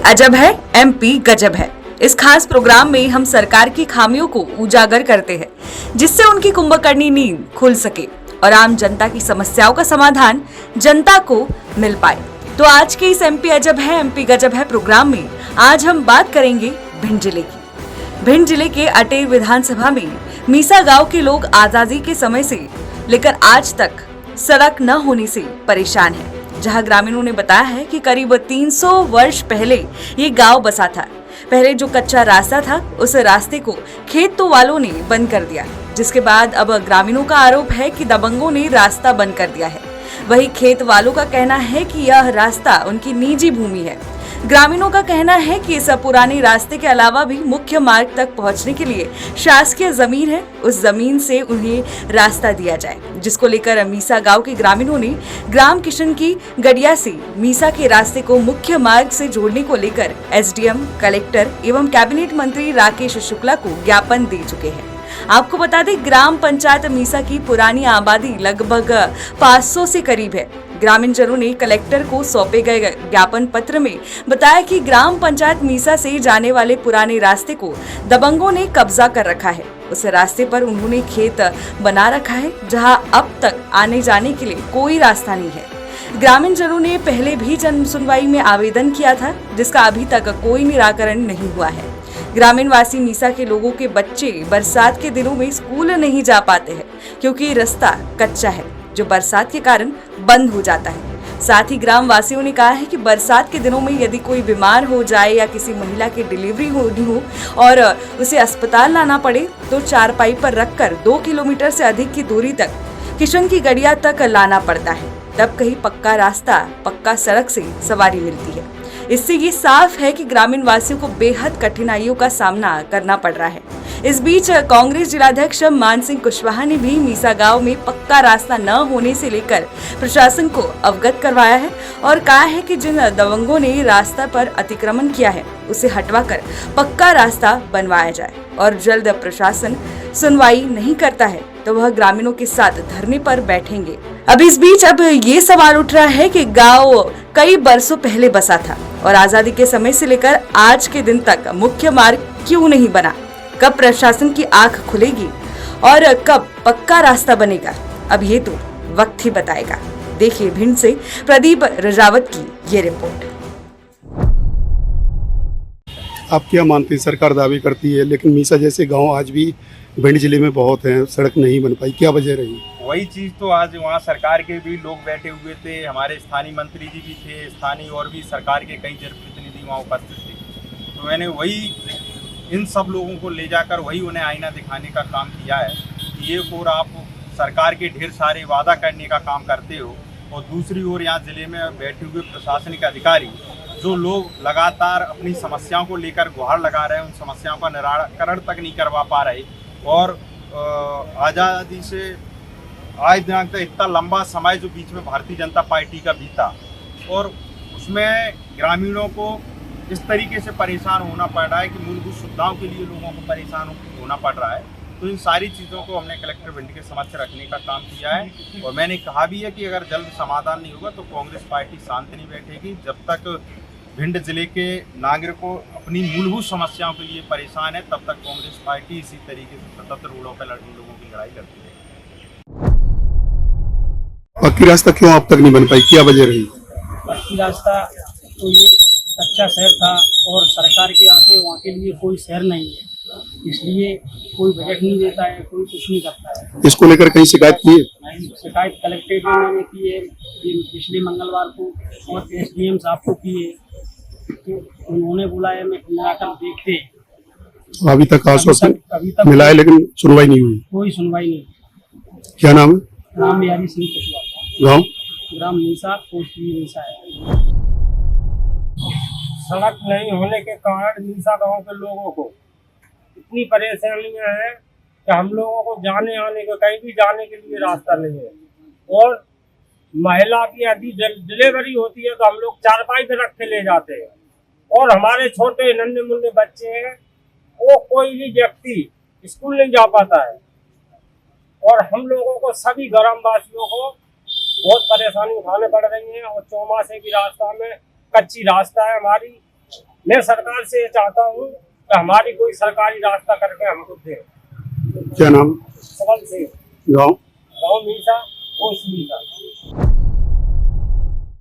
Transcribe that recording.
अजब है, एमपी गजब है। इस खास प्रोग्राम में हम सरकार की खामियों को उजागर करते हैं, जिससे उनकी कुंभकर्णी नींद खुल सके और आम जनता की समस्याओं का समाधान जनता को मिल पाए। तो आज के इस एमपी अजब है, एमपी गजब है प्रोग्राम में आज हम बात करेंगे भिंड जिले की। भिंड जिले के अटेर विधानसभा में मीसा गांव के लोग आजादी के समय से लेकर आज तक सड़क न होने से परेशान हैं। जहां ग्रामीणों ने बताया है कि करीब 300 वर्ष पहले ये गांव बसा था। पहले जो कच्चा रास्ता था उस रास्ते को खेतों वालों ने बंद कर दिया, जिसके बाद अब ग्रामीणों का आरोप है कि दबंगों ने रास्ता बंद कर दिया है। वही खेत वालों का कहना है कि यह रास्ता उनकी निजी भूमि है। ग्रामीणों का कहना है कि इस पुराने रास्ते के अलावा भी मुख्य मार्ग तक पहुंचने के लिए शासकीय जमीन है, उस जमीन से उन्हें रास्ता दिया जाए, जिसको लेकर मीसा गांव के ग्रामीणों ने ग्राम किशन की गड़िया से मीसा के रास्ते को मुख्य मार्ग से जोड़ने को लेकर एसडीएम, कलेक्टर एवं कैबिनेट मंत्री राकेश शुक्ला को ज्ञापन दे चुके हैं। आपको बता दें, ग्राम पंचायत मीसा की पुरानी आबादी लगभग 500 से करीब है। ग्रामीण जनों ने कलेक्टर को सौंपे गए ज्ञापन पत्र में बताया कि ग्राम पंचायत मीसा से जाने वाले पुराने रास्ते को दबंगों ने कब्जा कर रखा है। उस रास्ते पर उन्होंने खेत बना रखा है, जहां अब तक आने जाने के लिए कोई रास्ता नहीं है। ग्रामीण जनों ने पहले भी जन सुनवाई में आवेदन किया था, जिसका अभी तक कोई निराकरण नहीं हुआ है। ग्रामीण वासी मीसा के लोगों के बच्चे बरसात के दिनों में स्कूल नहीं जा पाते हैं, क्योंकि रास्ता कच्चा है जो बरसात के कारण बंद हो जाता है। साथ ही ग्राम वासियों ने कहा है कि बरसात के दिनों में यदि कोई बीमार हो जाए या किसी महिला की डिलीवरी होनी हो और उसे अस्पताल लाना पड़े तो चारपाई पर रखकर 2 किलोमीटर से अधिक की दूरी तक किशन की गड़िया तक लाना पड़ता है। तब कहीं पक्का रास्ता, पक्का सड़क से सवारी मिलती है। इससे ये साफ है कि ग्रामीण वासियों को बेहद कठिनाइयों का सामना करना पड़ रहा है। इस बीच कांग्रेस जिलाध्यक्ष मान सिंह कुशवाहा ने भी मीसा गांव में पक्का रास्ता न होने से लेकर प्रशासन को अवगत करवाया है और कहा है कि जिन दबंगों ने रास्ता पर अतिक्रमण किया है उसे हटवाकर पक्का रास्ता बनवाया जाए और जल्द प्रशासन सुनवाई नहीं करता है तो वह ग्रामीणों के साथ धरने पर बैठेंगे। अब इस बीच अब ये सवाल उठ रहा है कि गांव कई बरसों पहले बसा था और आजादी के समय से लेकर आज के दिन तक मुख्य मार्ग क्यों नहीं बना? कब प्रशासन की आंख खुलेगी और कब पक्का रास्ता बनेगा? अब ये तो वक्त ही बताएगा। देखिए भिंड से प्रदीप रजावत की ये रिपोर्ट। आप क्या मानते हैं? सरकार दावे करती है लेकिन मीसा जैसे गांव आज भी भिंड जिले में बहुत हैं, सड़क नहीं बन पाई, क्या वजह रही? वही चीज़ तो आज वहाँ सरकार के भी लोग बैठे हुए थे, हमारे स्थानीय मंत्री जी भी थे, स्थानीय और भी सरकार के कई जनप्रतिनिधि वहाँ उपस्थित थे। तो मैंने वही इन सब लोगों को ले जाकर वही उन्हें आईना दिखाने का काम किया है कि एक ओर आप सरकार के ढेर सारे वादा करने का काम करते हो और दूसरी ओर यहाँ ज़िले में बैठे हुए प्रशासनिक अधिकारी जो लोग लगातार अपनी समस्याओं को लेकर गुहार लगा रहे हैं, उन समस्याओं का निराकरण तक नहीं करवा पा रहे और आज़ादी से आज दिनांक तक इतना लंबा समय जो बीच में भारतीय जनता पार्टी का बीता और उसमें ग्रामीणों को इस तरीके से परेशान होना पड़ रहा है कि मूलभूत सुविधाओं के लिए लोगों को परेशान होना पड़ रहा है। तो इन सारी चीज़ों को हमने कलेक्टर भिंड के समक्ष रखने का काम किया है और मैंने कहा भी है कि अगर जल्द समाधान नहीं होगा तो कांग्रेस पार्टी शांत नहीं बैठेगी जब तक भिंड जिले के नागरिकों अपनी मूलभूत समस्याओं के लिए परेशान है, तब तक कांग्रेस पार्टी इसी तरीके से सतत रोडों पर लोगों की लड़ाई करती है। पक्की रास्ता क्यों अब तक नहीं बन पाई, क्या वजह रही? पक्की रास्ता तो ये कच्चा शहर था और सरकार के यहाँ से वहाँ के लिए कोई शहर नहीं है, इसलिए कोई बजट नहीं देता है, कोई कुछ नहीं करता है। इसको लेकर कहीं शिकायत की है? शिकायत कलेक्ट्रेट में मैंने की है, पिछले मंगलवार को और एसडीएम साहब को की है, तो उन्होंने बुलाया मैं आकर देखते हैं। अभी तक आश्वासन मिला है लेकिन सुनवाई नहीं हुई? कोई सुनवाई नहीं। क्या नाम है? राम बिहारी सिंह कुशवाहा, गाँव ग्राम मीसा, पोस्ट मीसा है। सड़क नहीं होने के कारण मीसा गांव के लोगों को इतनी परेशानियां हैं कि हम लोगों को जाने आने के कहीं भी जाने के लिए रास्ता नहीं है और महिला की यदि डिलीवरी होती है तो हम लोग चारपाई पे रख के ले जाते हैं और हमारे छोटे नन्हे मुन्ने बच्चे हैं, वो कोई भी व्यक्ति स्कूल नहीं जा पाता है और हम लोगों को सभी ग्रामवासियों को बहुत परेशानी उठाने पड़ रही है और चौमासे की रास्ता में कच्ची रास्ता है हमारी मैं सरकार से ये चाहता हूँ कि हमारी कोई सरकारी रास्ता करके हमको दे। क्या नाम? सबल सिंह, गाँव? गाँव मीसा, पोस्ट मीसा।